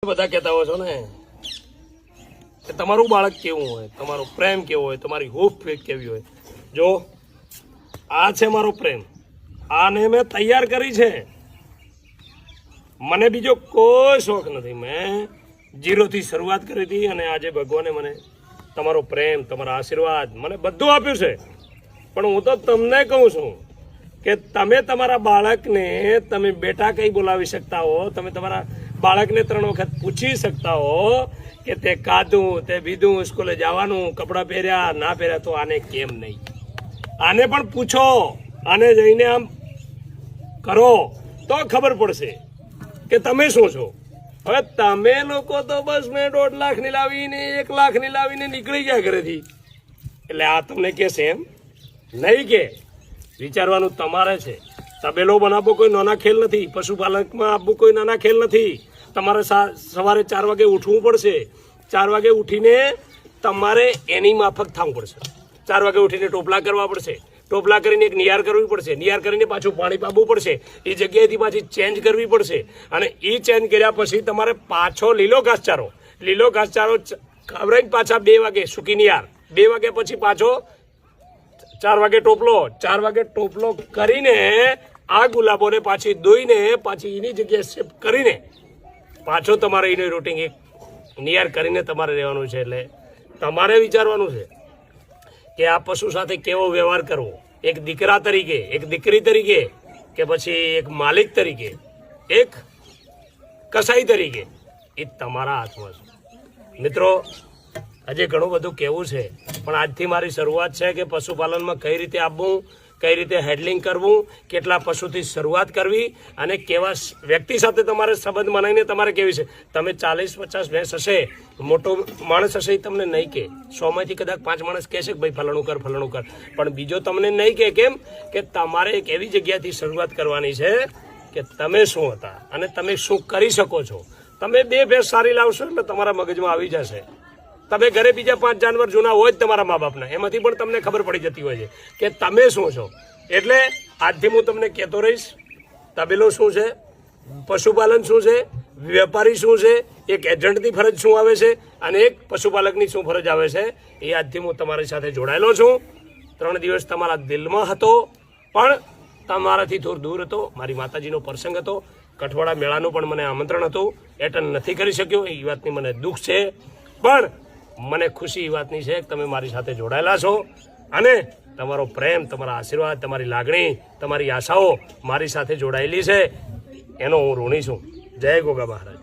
બધા કહેતા હોય છો ને કે તમારું બાળક કેવું હોય, તમારો પ્રેમ કેવો હોય, તમારી હૂફ કેવી હોય. જો આ છે મારો પ્રેમ, આને મેં તૈયાર કરી છે. મને બીજો કોઈ શોખ નથી. મેં 0 થી શરૂઆત કરી હતી અને આજે ભગવાને મને તમારો પ્રેમ, તમારા આશીર્વાદ મને બધું આપ્યું છે. પણ હું તો તમને કહું છું કે તમે તમારા બાળકને તમે બેટા કઈ બોલાવી શકતા હો, તમે તમારા બાળકને 3 વખત પૂછી શકતા હો કે તે ખાધું, તે પીધું, સ્કૂલે જવાનું, કપડાં પહેર્યા ના પહેર્યા, તો આને કેમ નહીં? આને પણ પૂછો, આને જઈને આમ કરો તો ખબર પડશે કે તમે શું છો. હવે તમે લોકો તો બસ મેં 1.5 લાખની લાવીને 1 લાખની લાવીને નીકળી ગયા ઘરેથી, એટલે આ તમને કહેશે એમ નહીં. કે વિચારવાનું તમારે છે. તબેલો બનાવવો કોઈ નાના ખેલ નથી, પશુપાલકમાં આપવું કોઈ નાના ખેલ નથી. તમારે સવારે 4 વાગે ઉઠવું પડશે. 4 વાગે ઉઠીને તમારે એની માફક થવું પડશે. 4 વાગે ઉઠીને ટોપલા કરવા પડશે. ટોપલા કરીને એક નિયાર કરવી પડશે. નિયાર કરીને પાછું પાણી પાવું પડશે. એ જગ્યાએથી પાછી ચેન્જ કરવી પડશે. અને એ ચેન્જ કર્યા પછી તમારે પાછો લીલો ઘાસચારો ખવડાવીને પાછા 2 વાગે સૂકી નિયાર, 2 વાગ્યા પછી પાછો 4 વાગે ટોપલો, 4 વાગે ટોપલો કરીને આ ગુલાબોને પાછી ધોઈને પાછી એની જગ્યાએ શિફ્ટ કરીને પાછો તમારે એનું રૂટિંગ એક નિયાર કરીને તમારે રહેવાનું છે. એટલે તમારે વિચારવાનું છે કે આ પશુ સાથે કેવો વ્યવહાર કરવો, એક દીકરા તરીકે, એક દીકરી તરીકે, કે પછી એક માલિક તરીકે, એક કસાઈ તરીકે, એ તમારા હાથમાં છે. મિત્રો, હજી ઘણું બધું કહેવું છે, પણ આજથી મારી શરૂઆત છે કે પશુપાલનમાં કઈ રીતે આપવું, કઈ રીતે હેન્ડલિંગ કરવું, કેટલા પશુથી શરૂઆત કરવી અને કેવા વ્યક્તિ સાથે તમારે સંબંધ બનાવીને તમારે કેવી છે. તમે 40-50 ભેંસ હશે, મોટો માણસ હશે, એ તમને નહીં કહે. 100માંથી કદાચ 5 માણસ કહેશે કે ભાઈ ફલાણું કર, પણ બીજો તમને નહીં કહે. કેમ કે તમારે એક એવી જગ્યાથી શરૂઆત કરવાની છે કે તમે શું હતા અને તમે શું કરી શકો છો. તમે 2 ભેંસ સારી લાવશો એટલે તમારા મગજમાં આવી જશે. તમે ઘરે બીજા 5 જાનવર જૂના હોય જ તમારા મા બાપના, એમાંથી પણ તમને ખબર પડી જતી હોય છે કે તમે શું છો. એટલે આજથી હું તમને કહેતો રહીશ, તબેલો શું છે, પશુપાલન શું છે, વેપારી શું છે, એક એજન્ટની ફરજ શું આવે છે અને એક પશુપાલકની શું ફરજ આવે છે, એ આજથી હું તમારી સાથે જોડાયેલો છું. 3 દિવસ તમારા દિલમાં હતો, પણ તમારાથી થોડું દૂર હતો. મારી માતાજીનો પ્રસંગ હતો, કઠવાડા મેળાનું પણ મને આમંત્રણ હતું, એટેન્ડ નથી કરી શક્યો. એ વાતની મને દુઃખ છે, પણ મને ખુશી એ વાતની છે કે તમે મારી સાથે જોડાયેલા છો અને તમારો પ્રેમ, તમારા આશીર્વાદ, તમારી લાગણી, તમારી આશાઓ મારી સાથે જોડાયેલી છે. એનો હું ઋણી છું. જય ગોગા મહારાજ.